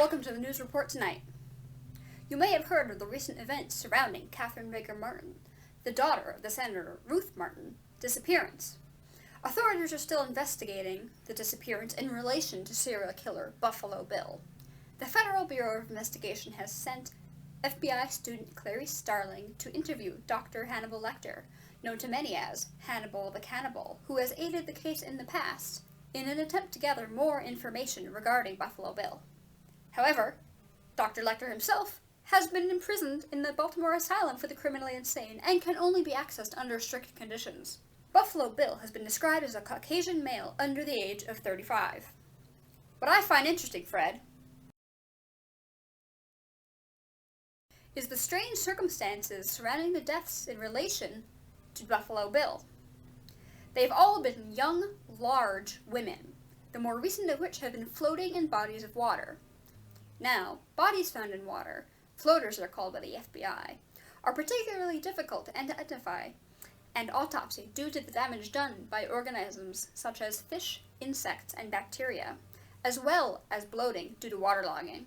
Welcome to the news report tonight. You may have heard of the recent events surrounding Catherine Baker Martin, the daughter of the Senator Ruth Martin, disappearance. Authorities are still investigating the disappearance in relation to serial killer Buffalo Bill. The Federal Bureau of Investigation has sent FBI student Clarice Starling to interview Dr. Hannibal Lecter, known to many as Hannibal the Cannibal, who has aided the case in the past, in an attempt to gather more information regarding Buffalo Bill. However, Dr. Lecter himself has been imprisoned in the Baltimore Asylum for the Criminally Insane and can only be accessed under strict conditions. Buffalo Bill has been described as a Caucasian male under the age of 35. What I find interesting, Fred, is the strange circumstances surrounding the deaths in relation to Buffalo Bill. They've all been young, large women, the more recent of which have been floating in bodies of water. Now, bodies found in water, floaters they're called by the FBI, are particularly difficult to identify and autopsy due to the damage done by organisms such as fish, insects, and bacteria, as well as bloating due to waterlogging.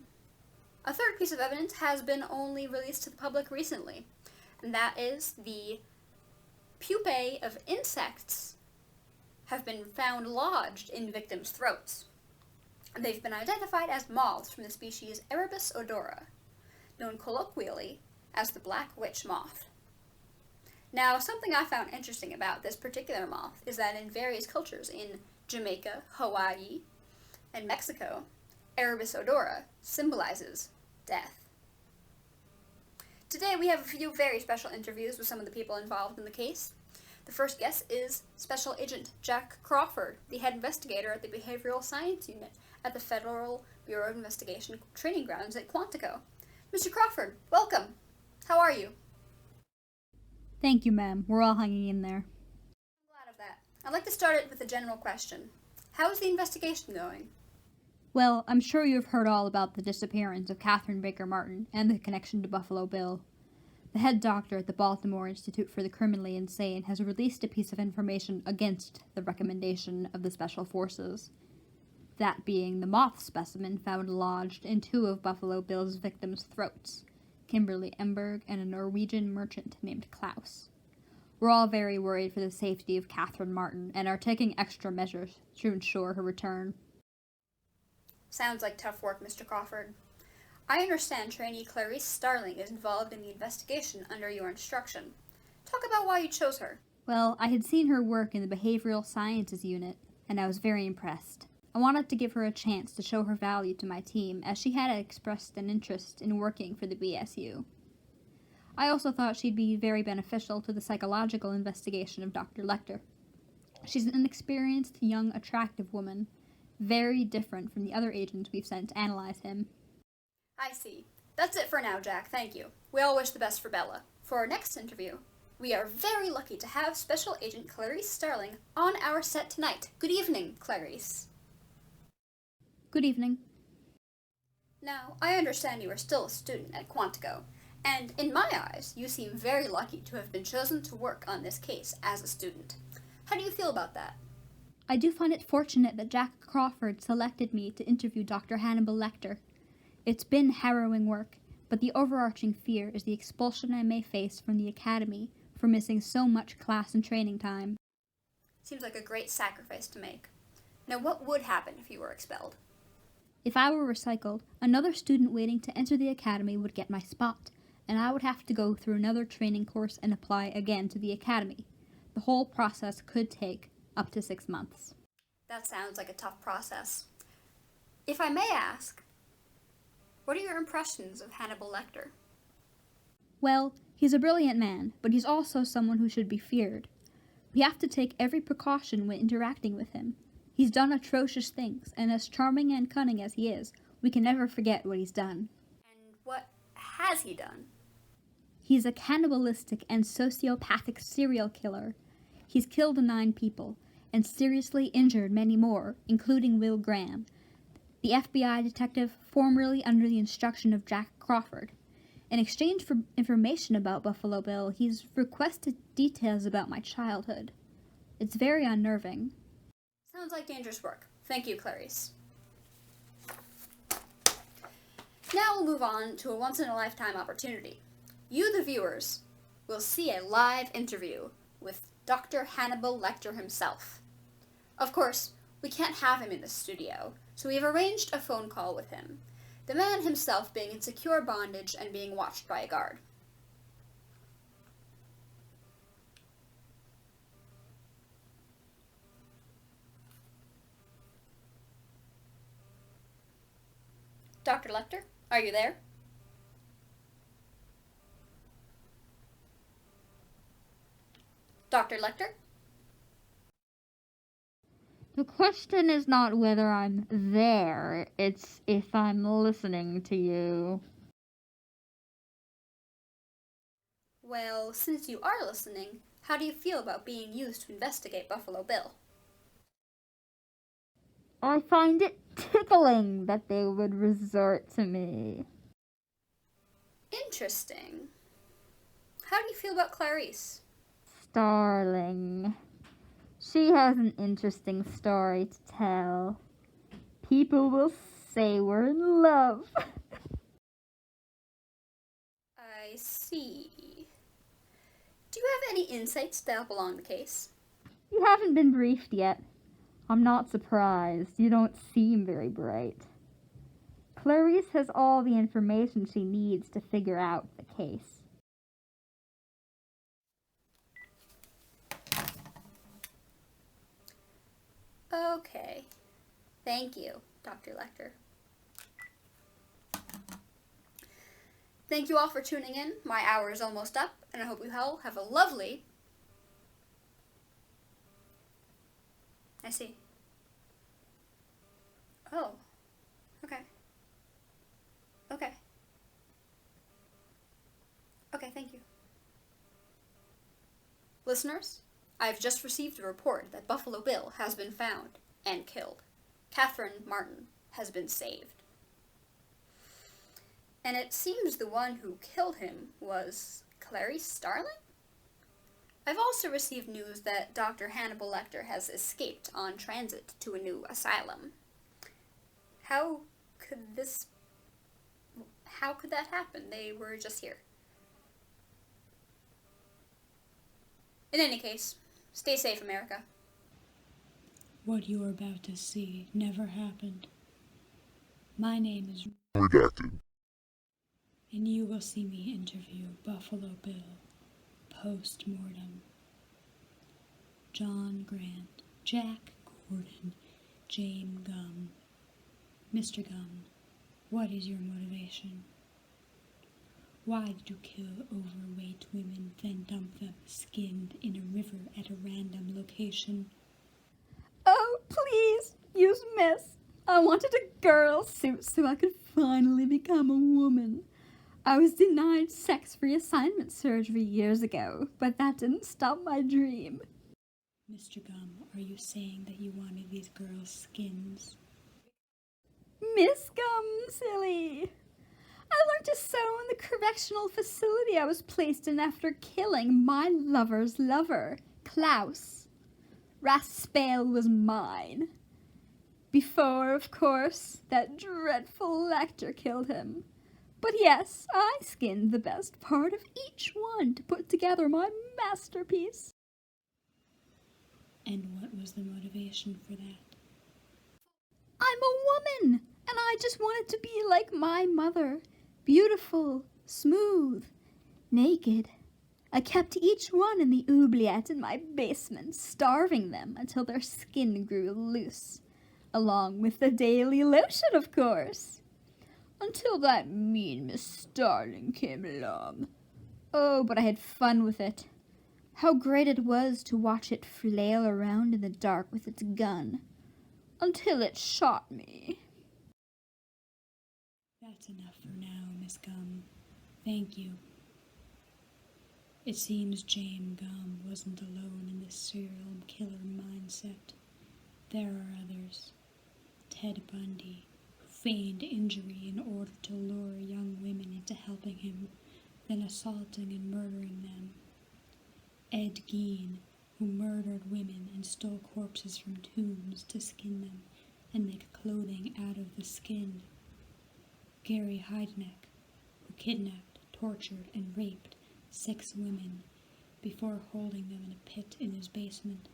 A third piece of evidence has been only released to the public recently, and that is the pupae of insects have been found lodged in victims' throats. They've been identified as moths from the species Erebus odora, known colloquially as the black witch moth. Now, something I found interesting about this particular moth is that in various cultures in Jamaica, Hawaii, and Mexico, Erebus odora symbolizes death. Today we have a few very special interviews with some of the people involved in the case. The first guest is Special Agent Jack Crawford, the head investigator at the Behavioral Science Unit at the Federal Bureau of Investigation training grounds at Quantico. Mr. Crawford, welcome. How are you? Thank you, ma'am. We're all hanging in there. I'm glad of that. I'd like to start it with a general question. How is the investigation going? Well, I'm sure you've heard all about the disappearance of Catherine Baker Martin and the connection to Buffalo Bill. The head doctor at the Baltimore Institute for the Criminally Insane has released a piece of information against the recommendation of the Special Forces. That being the moth specimen found lodged in two of Buffalo Bill's victims' throats, Kimberly Emberg and a Norwegian merchant named Klaus. We're all very worried for the safety of Catherine Martin and are taking extra measures to ensure her return. Sounds like tough work, Mr. Crawford. I understand trainee Clarice Starling is involved in the investigation under your instruction. Talk about why you chose her. Well, I had seen her work in the Behavioral Sciences Unit, and I was very impressed. I wanted to give her a chance to show her value to my team, as she had expressed an interest in working for the BSU. I also thought she'd be very beneficial to the psychological investigation of Dr. Lecter. She's an experienced, young, attractive woman, very different from the other agents we've sent to analyze him. I see. That's it for now, Jack. Thank you. We all wish the best for Bella. For our next interview, we are very lucky to have Special Agent Clarice Starling on our set tonight. Good evening, Clarice. Good evening. Now, I understand you are still a student at Quantico, and in my eyes, you seem very lucky to have been chosen to work on this case as a student. How do you feel about that? I do find it fortunate that Jack Crawford selected me to interview Dr. Hannibal Lecter. It's been harrowing work, but the overarching fear is the expulsion I may face from the academy for missing so much class and training time. Seems like a great sacrifice to make. Now, what would happen if you were expelled? If I were recycled, another student waiting to enter the academy would get my spot, and I would have to go through another training course and apply again to the academy. The whole process could take up to 6 months. That sounds like a tough process. If I may ask, what are your impressions of Hannibal Lecter? Well, he's a brilliant man, but he's also someone who should be feared. We have to take every precaution when interacting with him. He's done atrocious things, and as charming and cunning as he is, we can never forget what he's done. And what has he done? He's a cannibalistic and sociopathic serial killer. He's killed 9 people, and seriously injured many more, including Will Graham, the FBI detective formerly under the instruction of Jack Crawford. In exchange for information about Buffalo Bill, he's requested details about my childhood. It's very unnerving. Sounds like dangerous work. Thank you, Clarice. Now we'll move on to a once-in-a-lifetime opportunity. You, the viewers, will see a live interview with Dr. Hannibal Lecter himself. Of course, we can't have him in the studio, so we have arranged a phone call with him, the man himself being in secure bondage and being watched by a guard. Dr. Lecter, are you there? Dr. Lecter? The question is not whether I'm there, it's if I'm listening to you. Well, since you are listening, how do you feel about being used to investigate Buffalo Bill? I find it tickling that they would resort to me. Interesting. How do you feel about Clarice? Starling. She has an interesting story to tell. People will say we're in love. I see. Do you have any insights to help along the case? You haven't been briefed yet. I'm not surprised. You don't seem very bright. Clarice has all the information she needs to figure out the case. Okay. Thank you, Dr. Lecter. Thank you all for tuning in. My hour is almost up, and I hope you all have a lovely... I see. Oh. Okay. Okay. Okay, thank you. Listeners, I have just received a report that Buffalo Bill has been found and killed. Catherine Martin has been saved. And it seems the one who killed him was Clarice Starling? I've also received news that Dr. Hannibal Lecter has escaped on transit to a new asylum. How could that happen? They were just here. In any case, stay safe, America. What you are about to see never happened. My name is Redacted. and you will see me interview Buffalo Bill post-mortem. John Grant, Jack Gordon, James Gum. Mr. Gum, what is your motivation? Why did you kill overweight women, then dump them skinned in a river at a random location? Oh, please, use Miss. I wanted a girl suit so I could finally become a woman. I was denied sex reassignment surgery years ago, but that didn't stop my dream. Mr. Gum, are you saying that you wanted these girls' skins? Miss Gum, silly. I learned to sew in the correctional facility I was placed in after killing my lover's lover, Klaus. Raspail was mine. Before, of course, that dreadful Lecter killed him. But yes, I skinned the best part of each one to put together my masterpiece. And what was the motivation for that? I'm a woman, and I just wanted to be like my mother. Beautiful, smooth, naked. I kept each one in the oubliette in my basement, starving them until their skin grew loose. Along with the daily lotion, of course. Until that mean Miss Starling came along. Oh, but I had fun with it. How great it was to watch it flail around in the dark with its gun. Until it shot me. That's enough for now, Miss Gum. Thank you. It seems James Gum wasn't alone in this serial killer mindset. There are others. Ted Bundy, who feigned injury in order to lure young women into helping him, then assaulting and murdering them. Ed Gein, who murdered women and stole corpses from tombs to skin them and make clothing out of the skin. Gary Heideneck, who kidnapped, tortured, and raped 6 women before holding them in a pit in his basement.